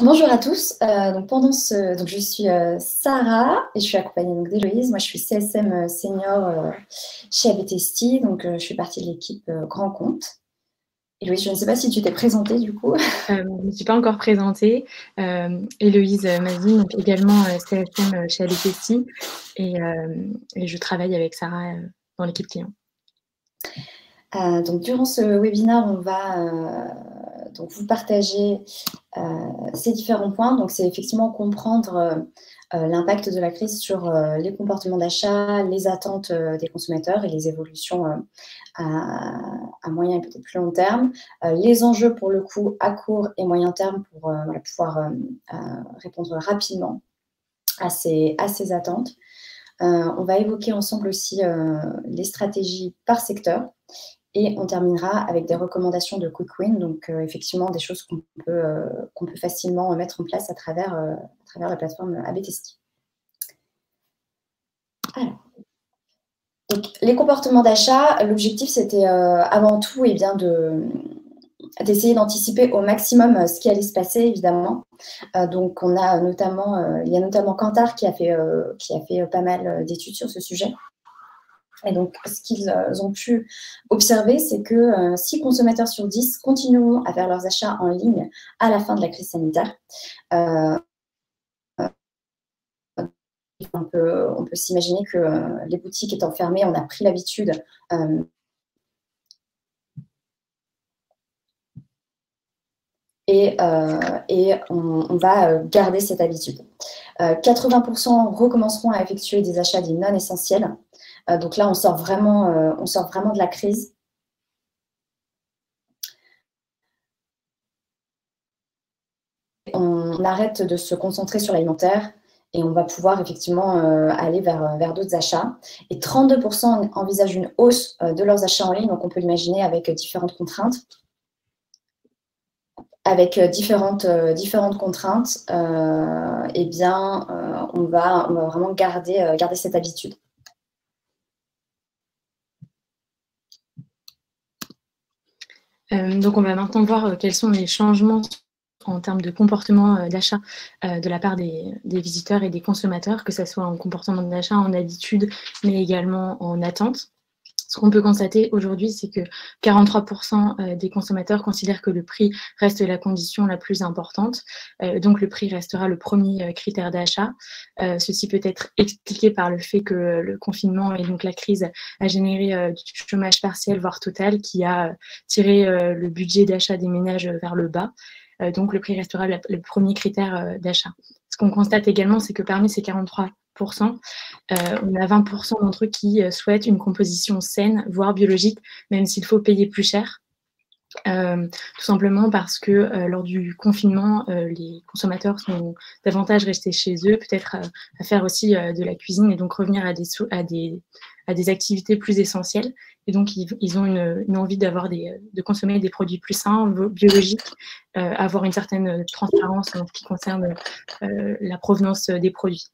Bonjour à tous. Donc je suis Sarah et je suis accompagnée donc d'Héloïse. Moi, je suis CSM senior chez ABTST, donc je fais partie de l'équipe Grand Compte. Héloïse, je ne sais pas si tu t'es présentée du coup. Je ne me suis pas encore présentée. Héloïse Mazine, donc également CSM chez ABTSI et je travaille avec Sarah dans l'équipe client. Donc durant ce webinaire, on va donc vous partager ces différents points. Donc c'est effectivement comprendre l'impact de la crise sur les comportements d'achat, les attentes des consommateurs et les évolutions à moyen et peut-être plus long terme, les enjeux pour le coup à court et moyen terme pour pouvoir répondre rapidement à ces attentes. On va évoquer ensemble aussi les stratégies par secteur et on terminera avec des recommandations de quick win, donc effectivement des choses qu'on peut facilement mettre en place à travers la plateforme ABTST. Alors, donc, les comportements d'achat, l'objectif c'était avant tout d'essayer d'anticiper au maximum ce qui allait se passer, évidemment. Donc, il y a notamment Kantar qui a fait pas mal d'études sur ce sujet. Et donc, ce qu'ils ont pu observer, c'est que 6 consommateurs sur 10 continueront à faire leurs achats en ligne à la fin de la crise sanitaire. On peut s'imaginer que les boutiques étant fermées, on a pris l'habitude et on va garder cette habitude. 80% recommenceront à effectuer des achats dits non essentiels. Donc là, on sort vraiment de la crise. On arrête de se concentrer sur l'alimentaire et on va pouvoir effectivement aller vers d'autres achats. Et 32% envisagent une hausse de leurs achats en ligne, donc on peut l'imaginer avec différentes contraintes. Avec différentes contraintes, eh bien, on va vraiment garder cette habitude. Donc, on va maintenant voir quels sont les changements en termes de comportement d'achat de la part des visiteurs et des consommateurs, que ce soit en comportement d'achat, en habitude, mais également en attente. Ce qu'on peut constater aujourd'hui, c'est que 43% des consommateurs considèrent que le prix reste la condition la plus importante. Donc, le prix restera le premier critère d'achat. Ceci peut être expliqué par le fait que le confinement et donc la crise a généré du chômage partiel, voire total, qui a tiré le budget d'achat des ménages vers le bas. Donc, le prix restera le premier critère d'achat. Ce qu'on constate également, c'est que parmi ces 43%, on a 20% d'entre eux qui souhaitent une composition saine, voire biologique, même s'il faut payer plus cher. Tout simplement parce que lors du confinement, les consommateurs sont davantage restés chez eux, peut-être à faire aussi de la cuisine et donc revenir à des activités plus essentielles. Et donc, ils ont une envie de consommer des produits plus sains, biologiques, avoir une certaine transparence en ce qui concerne la provenance des produits.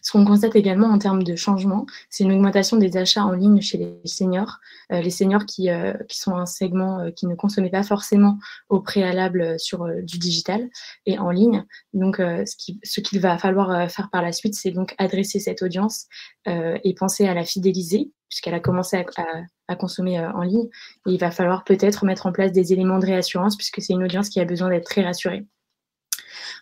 Ce qu'on constate également en termes de changement, c'est une augmentation des achats en ligne chez les seniors. Les seniors qui sont un segment qui ne consommait pas forcément au préalable sur du digital et en ligne. Donc, ce qu'il va falloir faire par la suite, c'est donc adresser cette audience et penser à la fidéliser, puisqu'elle a commencé à consommer en ligne. Et il va falloir peut-être mettre en place des éléments de réassurance, puisque c'est une audience qui a besoin d'être très rassurée.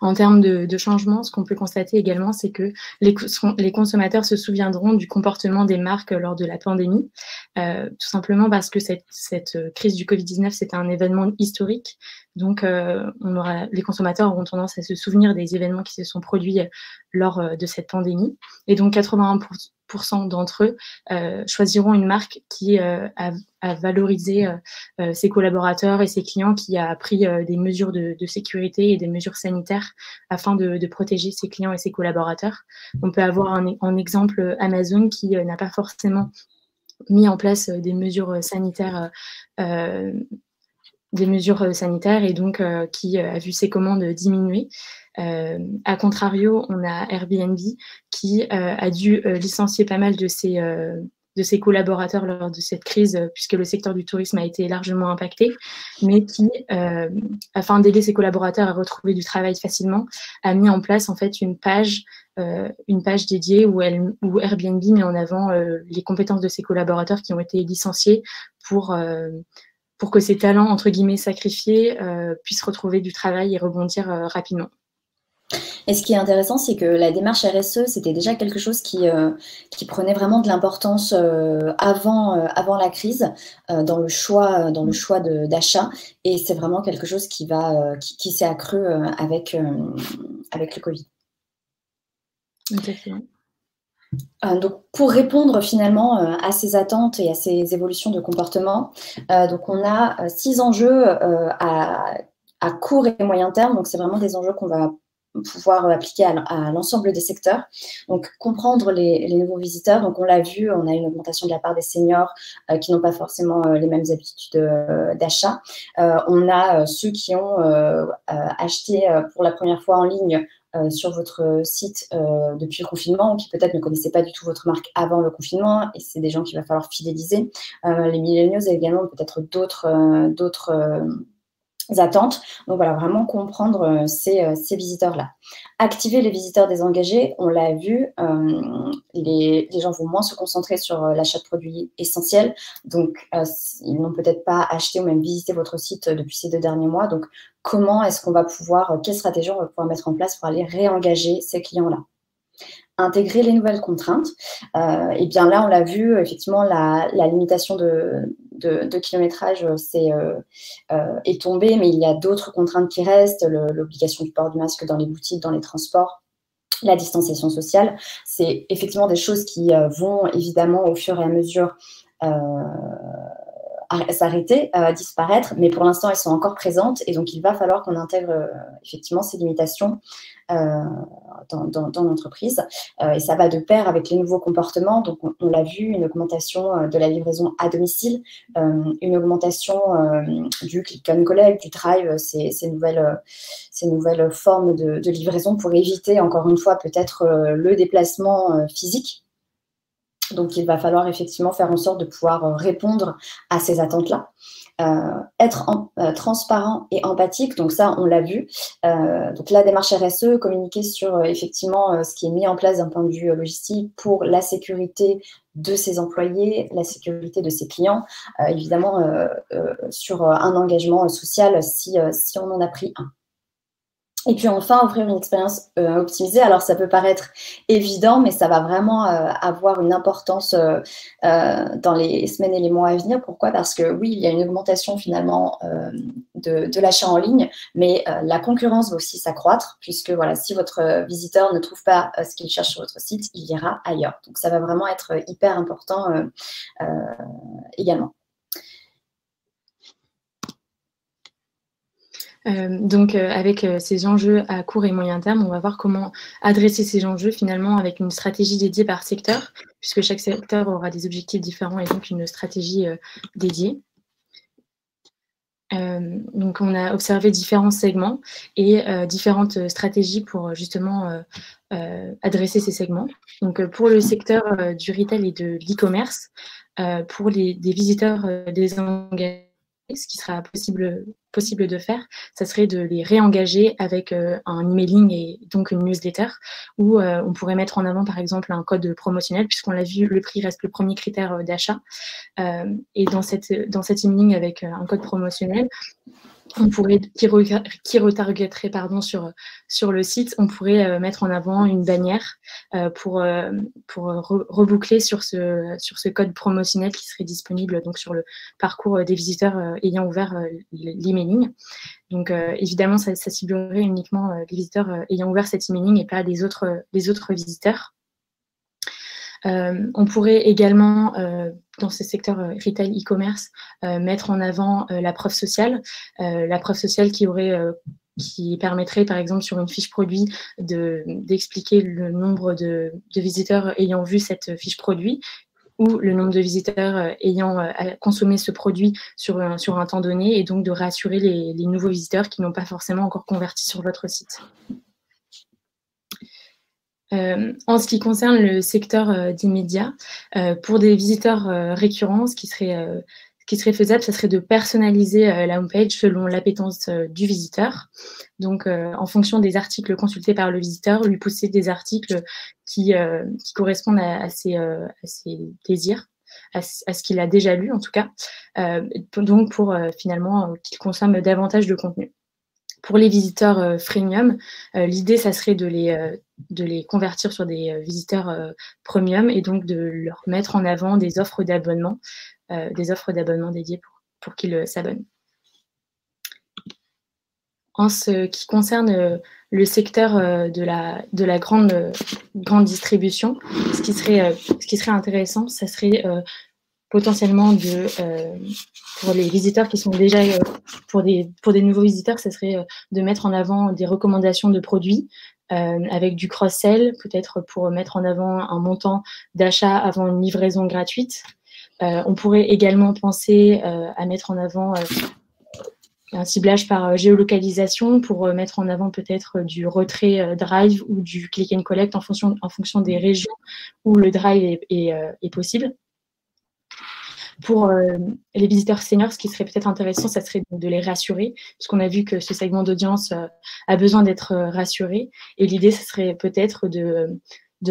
En termes de changement, ce qu'on peut constater également, c'est que les consommateurs se souviendront du comportement des marques lors de la pandémie, tout simplement parce que cette crise du Covid-19, c'est un événement historique. Donc, les consommateurs auront tendance à se souvenir des événements qui se sont produits lors de cette pandémie. Et donc, 81% d'entre eux choisiront une marque qui a valorisé ses collaborateurs et ses clients, qui a pris des mesures de sécurité et des mesures sanitaires afin de protéger ses clients et ses collaborateurs. On peut avoir en exemple Amazon qui n'a pas forcément mis en place des mesures sanitaires et donc qui a vu ses commandes diminuer. A contrario, on a Airbnb qui a dû licencier pas mal de ses ses collaborateurs lors de cette crise, puisque le secteur du tourisme a été largement impacté, mais qui, afin d'aider ses collaborateurs à retrouver du travail facilement, a mis en place en fait une page dédiée où Airbnb met en avant les compétences de ses collaborateurs qui ont été licenciés pour que ces talents, entre guillemets, sacrifiés, puissent retrouver du travail et rebondir rapidement. Et ce qui est intéressant, c'est que la démarche RSE, c'était déjà quelque chose qui prenait vraiment de l'importance avant la crise, dans le choix d'achat. Et c'est vraiment quelque chose qui s'est accru avec le Covid. Exactement. Donc, pour répondre finalement à ces attentes et à ces évolutions de comportement, donc on a 6 enjeux à court et moyen terme. Donc, c'est vraiment des enjeux qu'on va pouvoir appliquer à l'ensemble des secteurs. Donc, comprendre les nouveaux visiteurs. Donc, on l'a vu, on a une augmentation de la part des seniors qui n'ont pas forcément les mêmes habitudes d'achat. On a ceux qui ont acheté pour la première fois en ligne sur votre site depuis le confinement, qui peut-être ne connaissaient pas du tout votre marque avant le confinement, et c'est des gens qu'il va falloir fidéliser. Les millennials également, peut-être d'autres attentes. Donc voilà, vraiment comprendre ces visiteurs-là. Activer les visiteurs désengagés, on l'a vu, les gens vont moins se concentrer sur l'achat de produits essentiels, donc ils n'ont peut-être pas acheté ou même visité votre site depuis ces 2 derniers mois. Donc comment est-ce qu'on va pouvoir, quelle stratégie on va pouvoir mettre en place pour aller réengager ces clients-là? Intégrer les nouvelles contraintes. Et bien là, on l'a vu, effectivement, la limitation de kilométrage est tombée, mais il y a d'autres contraintes qui restent, l'obligation du port du masque dans les boutiques, dans les transports, la distanciation sociale. C'est effectivement des choses qui vont évidemment au fur et à mesure s'arrêter, disparaître, mais pour l'instant, elles sont encore présentes, et donc il va falloir qu'on intègre effectivement ces limitations dans l'entreprise. Et ça va de pair avec les nouveaux comportements. Donc, on l'a vu, une augmentation de la livraison à domicile, une augmentation du click and collect, du drive, ces nouvelles formes de livraison pour éviter, encore une fois, peut-être le déplacement physique. Donc, il va falloir effectivement faire en sorte de pouvoir répondre à ces attentes-là. Être transparent et empathique, donc ça, on l'a vu. Donc, la démarche RSE, communiquer sur effectivement ce qui est mis en place d'un point de vue logistique pour la sécurité de ses employés, la sécurité de ses clients, évidemment sur un engagement social si on en a pris un. Et puis enfin, offrir une expérience optimisée. Alors, ça peut paraître évident, mais ça va vraiment avoir une importance dans les semaines et les mois à venir. Pourquoi? Parce que oui, il y a une augmentation finalement de l'achat en ligne, mais la concurrence va aussi s'accroître, puisque voilà, si votre visiteur ne trouve pas ce qu'il cherche sur votre site, il ira ailleurs. Donc, ça va vraiment être hyper important également. Donc, avec ces enjeux à court et moyen terme, on va voir comment adresser ces enjeux finalement avec une stratégie dédiée par secteur, puisque chaque secteur aura des objectifs différents et donc une stratégie dédiée. Donc, on a observé différents segments et différentes stratégies pour justement adresser ces segments. Donc, pour le secteur du retail et de l'e-commerce, pour des visiteurs désengagés, ce qui sera possible de faire, ça serait de les réengager avec un emailing et donc une newsletter où on pourrait mettre en avant par exemple un code promotionnel, puisqu'on l'a vu, le prix reste le premier critère d'achat. Et dans cet emailing avec un code promotionnel, on pourrait, qui retargeterait sur le site, on pourrait mettre en avant une bannière pour reboucler sur ce code promotionnel qui serait disponible donc sur le parcours des visiteurs ayant ouvert l'emailing. Donc évidemment, ça ciblerait uniquement les visiteurs ayant ouvert cet emailing et pas les autres visiteurs. On pourrait également, dans ce secteur retail e-commerce, mettre en avant la preuve sociale qui permettrait, par exemple, sur une fiche produit, d'expliquer le nombre de visiteurs ayant vu cette fiche produit ou le nombre de visiteurs ayant consommé ce produit sur un temps donné, et donc de rassurer les nouveaux visiteurs qui n'ont pas forcément encore converti sur votre site. En ce qui concerne le secteur d'immédiat, pour des visiteurs récurrents, ce qui serait faisable, ça serait de personnaliser la homepage selon l'appétence du visiteur. Donc, en fonction des articles consultés par le visiteur, lui pousser des articles qui correspondent à ses désirs, à ce qu'il a déjà lu en tout cas, donc pour finalement qu'il consomme davantage de contenu. Pour les visiteurs freemium, l'idée, ça serait de les convertir sur des visiteurs premium et donc de leur mettre en avant des offres d'abonnement dédiées pour qu'ils s'abonnent. En ce qui concerne le secteur de la grande distribution, ce qui serait intéressant, ça serait potentiellement pour les visiteurs qui sont déjà, pour des nouveaux visiteurs, ça serait de mettre en avant des recommandations de produits avec du cross-sell, peut-être pour mettre en avant un montant d'achat avant une livraison gratuite. On pourrait également penser à mettre en avant un ciblage par géolocalisation pour mettre en avant peut-être du retrait drive ou du click and collect en fonction des régions où le drive est possible. Pour les visiteurs seniors, ce qui serait peut-être intéressant, ça serait de les rassurer, puisqu'on a vu que ce segment d'audience a besoin d'être rassuré. Et l'idée, ce serait peut-être de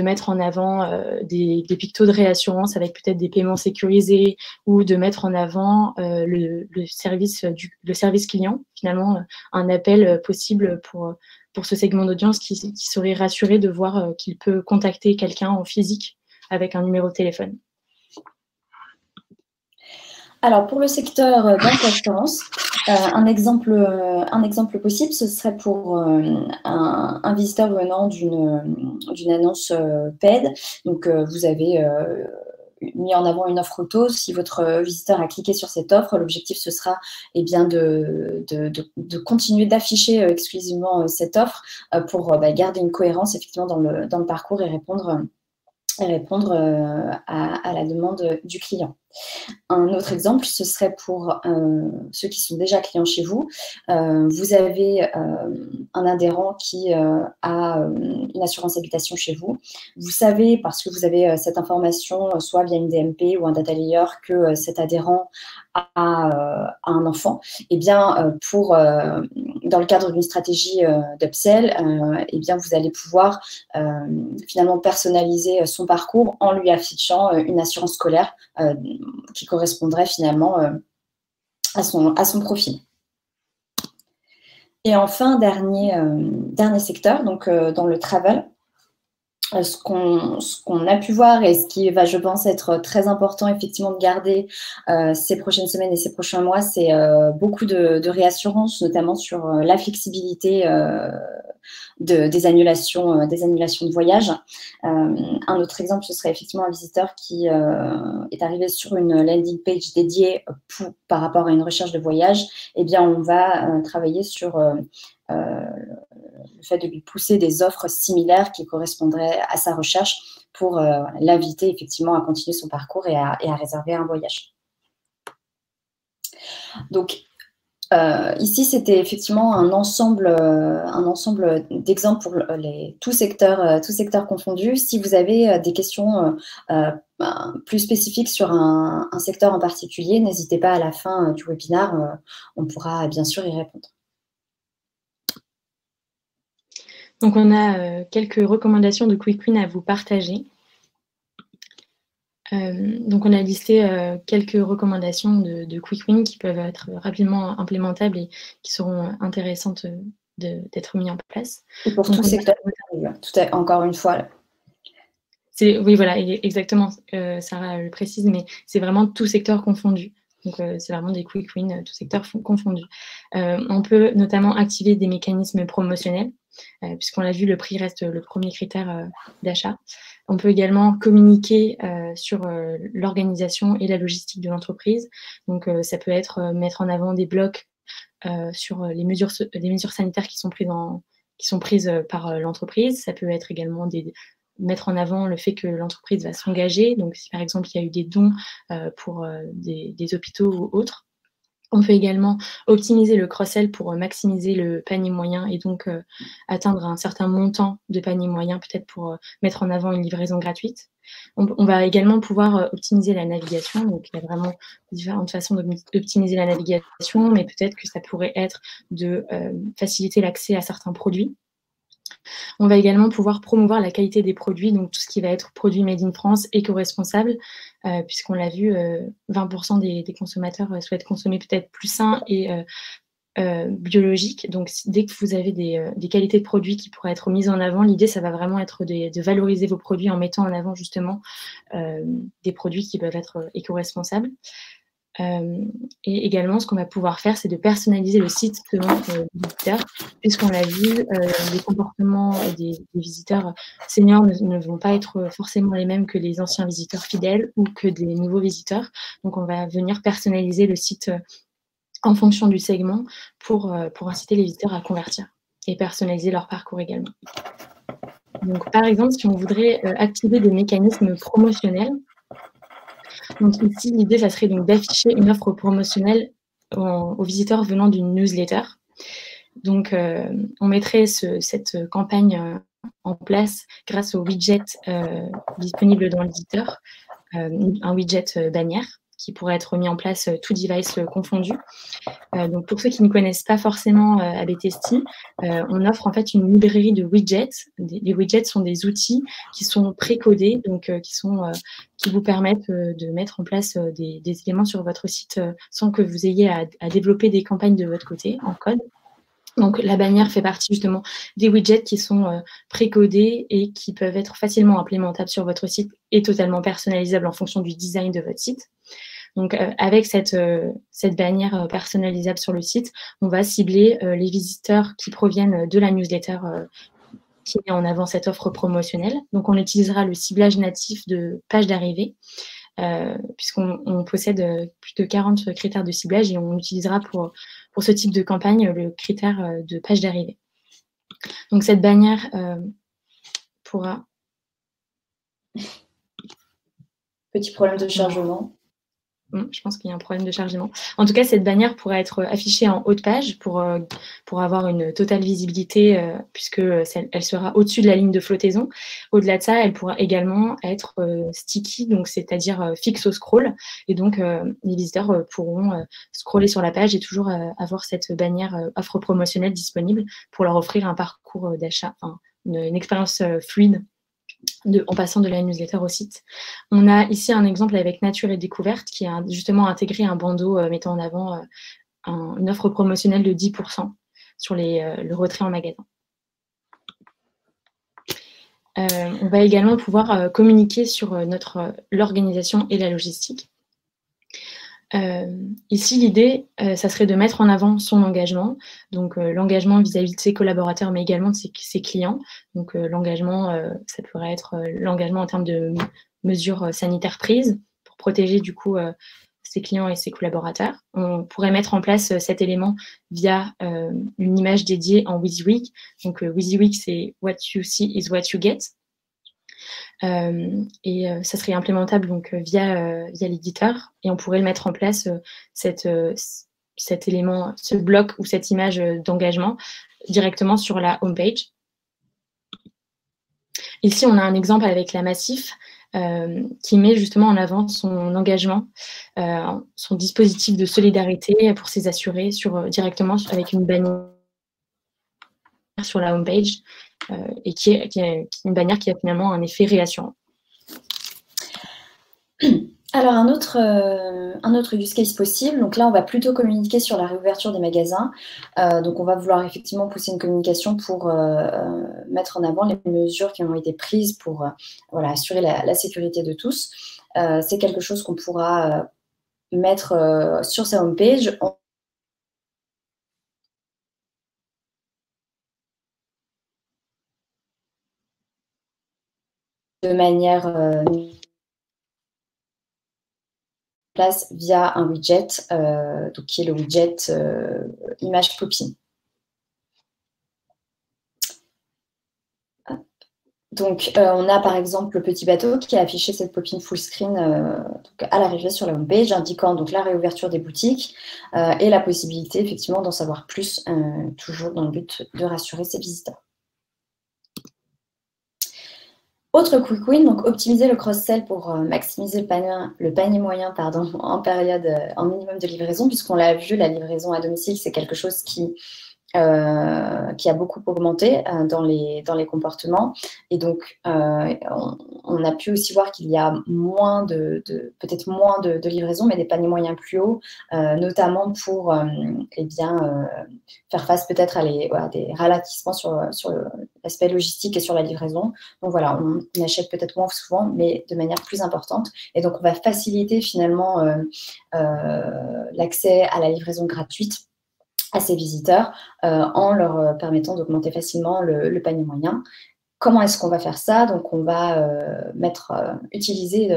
mettre en avant des pictos de réassurance avec peut-être des paiements sécurisés ou de mettre en avant le service client, finalement, un appel possible pour ce segment d'audience qui serait rassuré de voir qu'il peut contacter quelqu'un en physique avec un numéro de téléphone. Alors, pour le secteur banque assurance, un exemple possible, ce serait pour un visiteur venant d'une annonce paid. Donc, vous avez mis en avant une offre auto. Si votre visiteur a cliqué sur cette offre, l'objectif, ce sera bien de continuer d'afficher exclusivement cette offre pour garder une cohérence effectivement dans le parcours et répondre à la demande du client. Un autre exemple, ce serait pour ceux qui sont déjà clients chez vous. Vous avez un adhérent qui a une assurance habitation chez vous. Vous savez, parce que vous avez cette information, soit via une DMP ou un data layer, que cet adhérent a un enfant. Eh bien, dans le cadre d'une stratégie d'upsell, vous allez pouvoir finalement personnaliser son parcours en lui affichant une assurance scolaire qui correspondrait finalement à son profil. Et enfin, dernier secteur, donc dans le travel, ce qu'on a pu voir et ce qui va, je pense, être très important effectivement de garder ces prochaines semaines et ces prochains mois, c'est beaucoup de réassurance, notamment sur la flexibilité des annulations de voyage. Un autre exemple, ce serait effectivement un visiteur qui est arrivé sur une landing page dédiée par rapport à une recherche de voyage. Eh bien, on va travailler sur le fait de lui pousser des offres similaires qui correspondraient à sa recherche pour l'inviter effectivement à continuer son parcours et à réserver un voyage. Donc, ici, c'était effectivement un ensemble d'exemples pour tous secteurs confondus. Si vous avez des questions plus spécifiques sur un secteur en particulier, n'hésitez pas à la fin du webinaire, on pourra bien sûr y répondre. Donc, on a quelques recommandations de Quick Win à vous partager. Donc, on a listé quelques recommandations de Quick Win qui peuvent être rapidement implémentables et qui seront intéressantes d'être mis en place. Et pour tout secteur, encore une fois. Oui, voilà, exactement. Sarah le précise, mais c'est vraiment tout secteur confondu. Donc, c'est vraiment des quick wins, tout secteur confondu. On peut notamment activer des mécanismes promotionnels, puisqu'on l'a vu, le prix reste le premier critère d'achat. On peut également communiquer sur l'organisation et la logistique de l'entreprise. Donc, ça peut être mettre en avant des blocs sur les mesures sanitaires qui sont prises par l'entreprise. Ça peut être également mettre en avant le fait que l'entreprise va s'engager. Donc, si par exemple, il y a eu des dons pour des hôpitaux ou autres. On peut également optimiser le cross-sell pour maximiser le panier moyen et donc atteindre un certain montant de panier moyen, peut-être pour mettre en avant une livraison gratuite. On va également pouvoir optimiser la navigation. Donc, il y a vraiment différentes façons d'optimiser la navigation, mais peut-être que ça pourrait être de faciliter l'accès à certains produits. On va également pouvoir promouvoir la qualité des produits, donc tout ce qui va être produit made in France, éco-responsable, puisqu'on l'a vu, 20% des consommateurs souhaitent consommer peut-être plus sain et biologique. Donc, dès que vous avez des qualités de produits qui pourraient être mises en avant, l'idée, ça va vraiment être de valoriser vos produits en mettant en avant justement des produits qui peuvent être éco-responsables. Et également, ce qu'on va pouvoir faire, c'est de personnaliser le site selon les visiteurs, puisqu'on l'a vu, les comportements des visiteurs seniors ne vont pas être forcément les mêmes que les anciens visiteurs fidèles ou que des nouveaux visiteurs. Donc, on va venir personnaliser le site en fonction du segment pour inciter les visiteurs à convertir et personnaliser leur parcours également. Donc, par exemple, si on voudrait activer des mécanismes promotionnels, donc ici, l'idée, ça serait donc d'afficher une offre promotionnelle aux visiteurs venant d'une newsletter. Donc, on mettrait cette campagne en place grâce au widget disponible dans l'éditeur, un widget bannière qui pourrait être mis en place tout device confondu. Donc, pour ceux qui ne connaissent pas forcément ABTST, on offre en fait une librairie de widgets. Les widgets sont des outils qui sont précodés, donc qui vous permettent de mettre en place des éléments sur votre site sans que vous ayez à développer des campagnes de votre côté en code. Donc, la bannière fait partie justement des widgets qui sont précodés et qui peuvent être facilement implémentables sur votre site et totalement personnalisables en fonction du design de votre site. Donc, avec cette bannière personnalisable sur le site, on va cibler les visiteurs qui proviennent de la newsletter qui met en avant cette offre promotionnelle. Donc, on utilisera le ciblage natif de page d'arrivée, puisqu'on possède plus de 40 critères de ciblage et on utilisera pour ce type de campagne le critère de page d'arrivée. Donc, cette bannière pourra... Petit problème de chargement. Je pense qu'il y a un problème de chargement. En tout cas, cette bannière pourra être affichée en haut de page pour avoir une totale visibilité puisqu'elle sera au-dessus de la ligne de flottaison. Au-delà de ça, elle pourra également être sticky, donc c'est-à-dire fixe au scroll. Et donc, les visiteurs pourront scroller sur la page et toujours avoir cette bannière offre promotionnelle disponible pour leur offrir un parcours d'achat, enfin, une expérience fluide en passant de la newsletter au site. On a ici un exemple avec Nature et Découverte qui a justement intégré un bandeau mettant en avant une offre promotionnelle de 10% sur le retrait en magasin. On va également pouvoir communiquer sur l'organisation et la logistique. Ici, l'idée, ça serait de mettre en avant son engagement, donc l'engagement vis-à-vis de ses collaborateurs, mais également de ses clients. Donc l'engagement, ça pourrait être l'engagement en termes de mesures sanitaires prises pour protéger du coup ses clients et ses collaborateurs. On pourrait mettre en place cet élément via une image dédiée en WYSIWYG. Donc WYSIWYG, c'est What you see is what you get. Ça serait implémentable donc via l'éditeur et on pourrait le mettre en place cet élément, ce bloc ou cette image d'engagement directement sur la homepage. Ici, on a un exemple avec la Massif qui met justement en avant son engagement, son dispositif de solidarité pour ses assurés directement avec une bannière sur la homepage et qui est une bannière qui a finalement un effet réassurant. Alors, un autre use case possible, donc là, on va plutôt communiquer sur la réouverture des magasins. Donc, on va vouloir effectivement pousser une communication pour mettre en avant les mesures qui ont été prises pour assurer la sécurité de tous. C'est quelque chose qu'on pourra mettre sur sa homepage. De manière place via un widget, donc qui est le widget image popping. Donc, on a par exemple le petit bateau qui a affiché cette pop-in full screen donc à l'arrivée sur la home page, indiquant donc la réouverture des boutiques et la possibilité effectivement d'en savoir plus, toujours dans le but de rassurer ses visiteurs. Autre quick win, donc optimiser le cross-sell pour maximiser le panier moyen pardon, en période en minimum de livraison, puisqu'on l'a vu, la livraison à domicile, c'est quelque chose qui a beaucoup augmenté dans les comportements. Et donc, on a pu aussi voir qu'il y a peut-être moins de livraisons, mais des paniers moyens plus hauts, notamment pour faire face peut-être à des ralentissements sur l'aspect logistique et sur la livraison. Donc voilà, on achète peut-être moins souvent, mais de manière plus importante. Et donc, on va faciliter finalement l'accès à la livraison gratuite à ces visiteurs en leur permettant d'augmenter facilement le panier moyen. Comment est-ce qu'on va faire ça? Donc, on va utiliser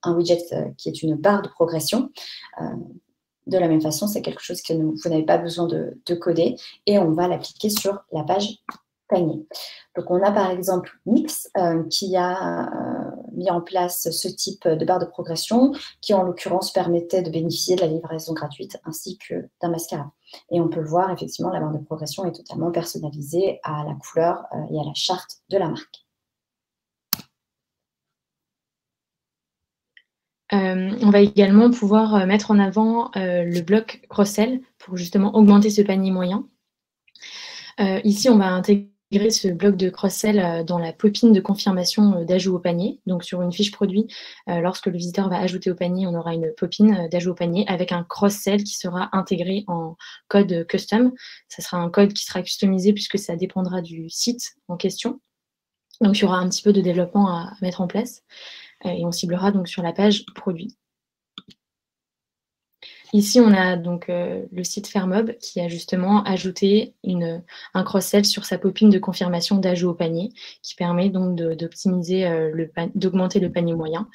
un widget qui est une barre de progression. De la même façon, c'est quelque chose que vous n'avez pas besoin de coder et on va l'appliquer sur la page panier. Donc, on a par exemple Mix qui a mis en place ce type de barre de progression qui, en l'occurrence, permettait de bénéficier de la livraison gratuite ainsi que d'un mascara. Et on peut le voir, effectivement, la barre de progression est totalement personnalisée à la couleur et à la charte de la marque. On va également pouvoir mettre en avant le bloc cross-sell pour justement augmenter ce panier moyen. Ici, on va intégrer ce bloc de cross-sell dans la pop-in de confirmation d'ajout au panier. Donc, sur une fiche produit, lorsque le visiteur va ajouter au panier, on aura une pop-in d'ajout au panier avec un cross-sell qui sera intégré en code custom. Ça sera un code qui sera customisé puisque ça dépendra du site en question. Donc, il y aura un petit peu de développement à mettre en place. Et on ciblera donc sur la page produit. Ici, on a donc le site Fairmob qui a justement ajouté un cross-sell sur sa pop-in de confirmation d'ajout au panier qui permet donc d'optimiser, d'augmenter le panier moyen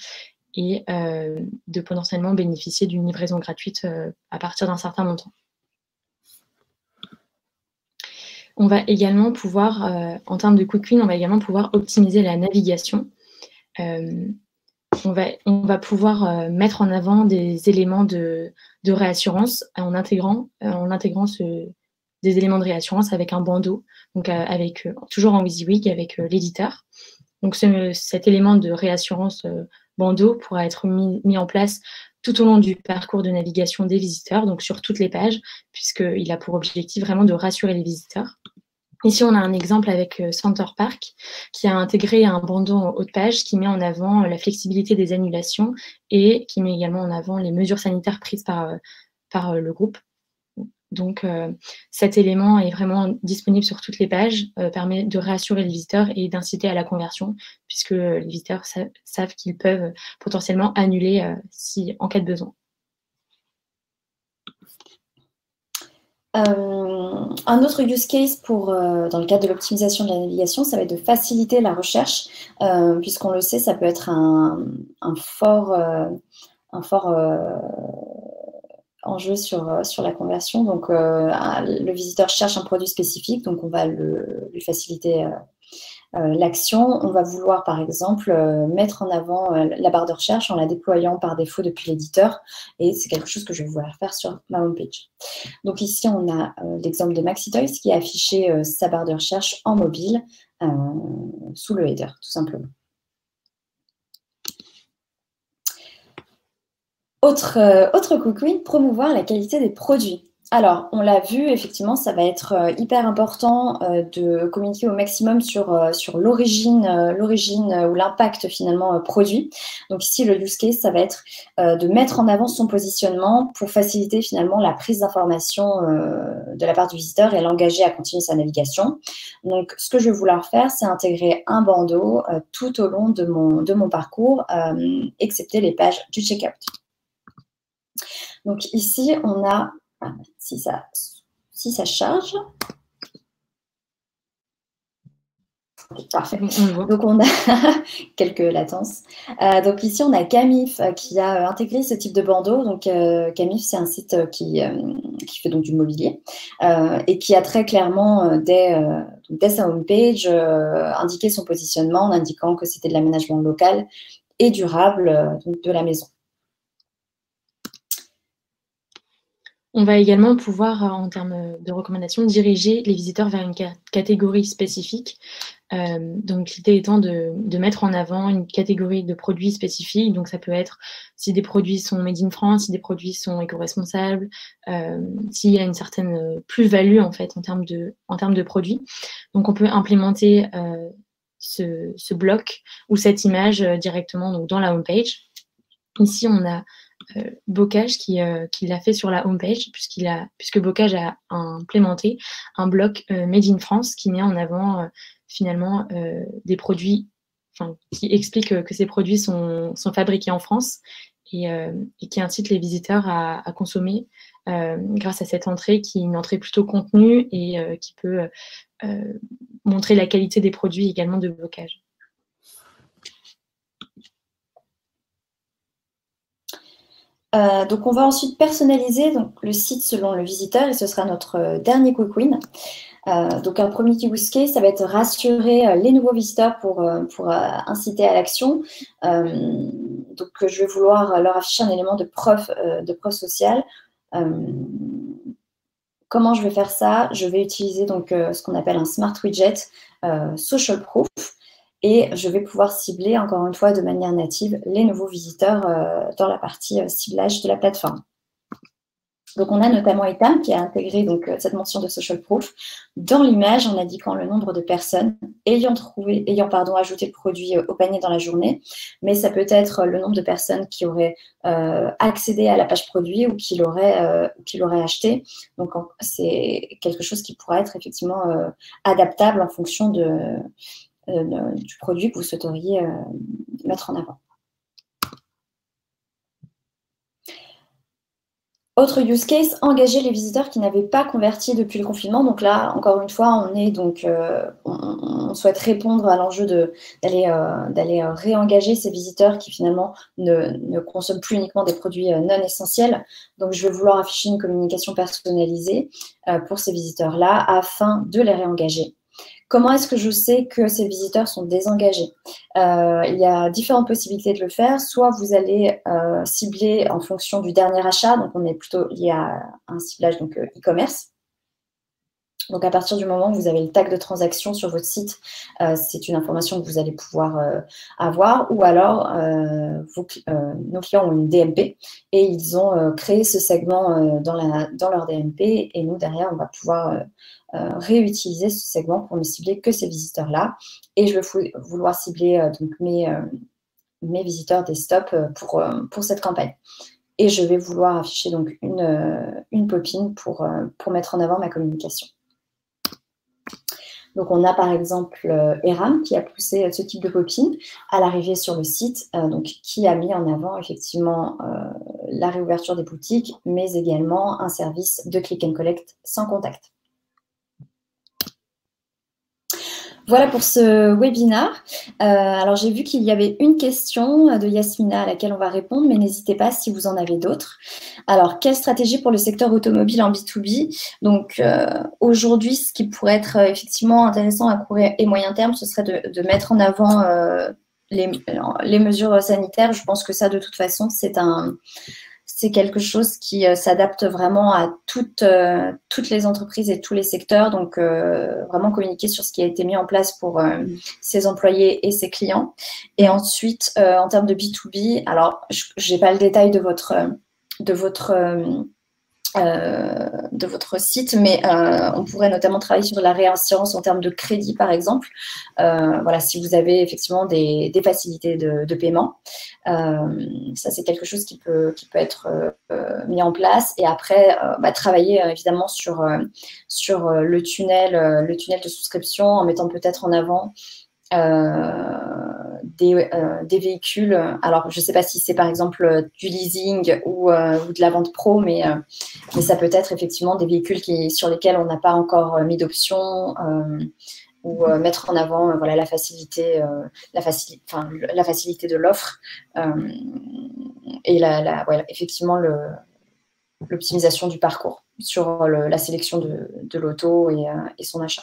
et de potentiellement bénéficier d'une livraison gratuite à partir d'un certain montant. On va également pouvoir, en termes de quick win, on va également pouvoir optimiser la navigation. On va pouvoir mettre en avant des éléments de réassurance en intégrant des éléments de réassurance avec un bandeau, donc toujours en WYSIWYG avec l'éditeur. Donc cet élément de réassurance bandeau pourra être mis en place tout au long du parcours de navigation des visiteurs, donc sur toutes les pages, puisqu'il a pour objectif vraiment de rassurer les visiteurs. Ici, on a un exemple avec Center Park qui a intégré un bandeau en haut de page qui met en avant la flexibilité des annulations et qui met également en avant les mesures sanitaires prises par le groupe. Donc, cet élément est vraiment disponible sur toutes les pages, permet de rassurer les visiteurs et d'inciter à la conversion puisque les visiteurs savent qu'ils peuvent potentiellement annuler en cas de besoin. Un autre use case dans le cadre de l'optimisation de la navigation, ça va être de faciliter la recherche, puisqu'on le sait, ça peut être un fort enjeu sur la conversion. Donc, le visiteur cherche un produit spécifique, donc on va lui faciliter l'action. On va vouloir, par exemple, mettre en avant la barre de recherche en la déployant par défaut depuis l'éditeur. Et c'est quelque chose que je vais vouloir faire sur ma homepage. Donc ici, on a l'exemple de MaxiToys qui a affiché sa barre de recherche en mobile sous le header, tout simplement. Autre quick win, promouvoir la qualité des produits. Alors, on l'a vu, effectivement, ça va être hyper important de communiquer au maximum sur l'origine ou l'impact finalement produit. Donc ici, le use case, ça va être de mettre en avant son positionnement pour faciliter finalement la prise d'information de la part du visiteur et l'engager à continuer sa navigation. Donc, ce que je vais vouloir faire, c'est intégrer un bandeau tout au long de mon parcours, excepté les pages du checkout. Donc ici, on a, si ça charge, parfait. Donc on a quelques latences. Donc ici, on a Camif qui a intégré ce type de bandeau. Donc Camif, c'est un site qui fait donc du mobilier et qui a très clairement donc dès sa homepage, indiquer son positionnement en indiquant que c'était de l'aménagement local et durable donc de la maison. On va également pouvoir, en termes de recommandations, diriger les visiteurs vers une catégorie spécifique. Donc l'idée étant de mettre en avant une catégorie de produits spécifiques. Donc ça peut être si des produits sont made in France, si des produits sont éco-responsables, s'il y a une certaine plus-value en fait en termes de produits. Donc on peut implémenter ce bloc ou cette image directement donc, dans la homepage. Ici, on a Bocage qui l'a fait sur la homepage, puisque Bocage a implémenté un bloc Made in France qui met en avant finalement des produits, qui explique que ces produits sont fabriqués en France et qui incite les visiteurs à consommer grâce à cette entrée qui est une entrée plutôt contenue et qui peut montrer la qualité des produits également de Bocage. Donc, on va ensuite personnaliser donc, le site selon le visiteur et ce sera notre dernier quick win. Donc, un premier use case, ça va être rassurer les nouveaux visiteurs pour inciter à l'action. Donc, je vais vouloir leur afficher un élément de preuve sociale. Comment je vais faire ça? Je vais utiliser donc ce qu'on appelle un smart widget social proof. Et je vais pouvoir cibler, encore une fois, de manière native, les nouveaux visiteurs dans la partie ciblage de la plateforme. Donc, on a notamment Etam qui a intégré donc, cette mention de social proof dans l'image en indiquant le nombre de personnes ayant ajouté le produit au panier dans la journée. Mais ça peut être le nombre de personnes qui auraient accédé à la page produit ou qui l'auraient acheté. Donc, c'est quelque chose qui pourra être effectivement adaptable en fonction du produit que vous souhaiteriez mettre en avant. Autre use case, engager les visiteurs qui n'avaient pas converti depuis le confinement. Donc là, encore une fois, on souhaite répondre à l'enjeu d'aller réengager ces visiteurs qui finalement ne consomment plus uniquement des produits non essentiels. Donc, je vais vouloir afficher une communication personnalisée pour ces visiteurs-là afin de les réengager. Comment est-ce que je sais que ces visiteurs sont désengagés? Il y a différentes possibilités de le faire. Soit vous allez cibler en fonction du dernier achat, donc on est plutôt lié à un ciblage donc e-commerce. Donc, à partir du moment où vous avez le tag de transaction sur votre site, c'est une information que vous allez pouvoir avoir. Ou alors, nos clients ont une DMP et ils ont créé ce segment dans leur DMP. Et nous, derrière, on va pouvoir réutiliser ce segment pour ne cibler que ces visiteurs-là. Et je vais vouloir cibler donc mes visiteurs desktop pour cette campagne. Et je vais vouloir afficher donc une pop-in pour mettre en avant ma communication. Donc, on a par exemple Eram qui a poussé ce type de pop-in à l'arrivée sur le site, donc qui a mis en avant effectivement la réouverture des boutiques, mais également un service de click and collect sans contact. Voilà pour ce webinaire. Alors, j'ai vu qu'il y avait une question de Yasmina à laquelle on va répondre, mais n'hésitez pas si vous en avez d'autres. Alors, quelle stratégie pour le secteur automobile en B2B? Donc, aujourd'hui, ce qui pourrait être effectivement intéressant à court et moyen terme, ce serait de mettre en avant les mesures sanitaires. Je pense que ça, de toute façon, c'est quelque chose qui s'adapte vraiment à toutes les entreprises et tous les secteurs. Donc, vraiment communiquer sur ce qui a été mis en place pour ses employés et ses clients. Et ensuite, en termes de B2B, alors, je n'ai pas le détail de votre site, mais on pourrait notamment travailler sur la réassurance en termes de crédit, par exemple. Voilà, si vous avez effectivement des facilités de paiement, ça c'est quelque chose qui peut être mis en place. Et après, travailler évidemment sur le tunnel de souscription en mettant peut-être en avant des véhicules. Alors, je ne sais pas si c'est par exemple du leasing ou de la vente pro, mais ça peut être effectivement des véhicules sur lesquels on n'a pas encore mis d'option ou mettre en avant voilà, la facilité de l'offre et voilà, effectivement l'optimisation du parcours sur la sélection de l'auto et son achat.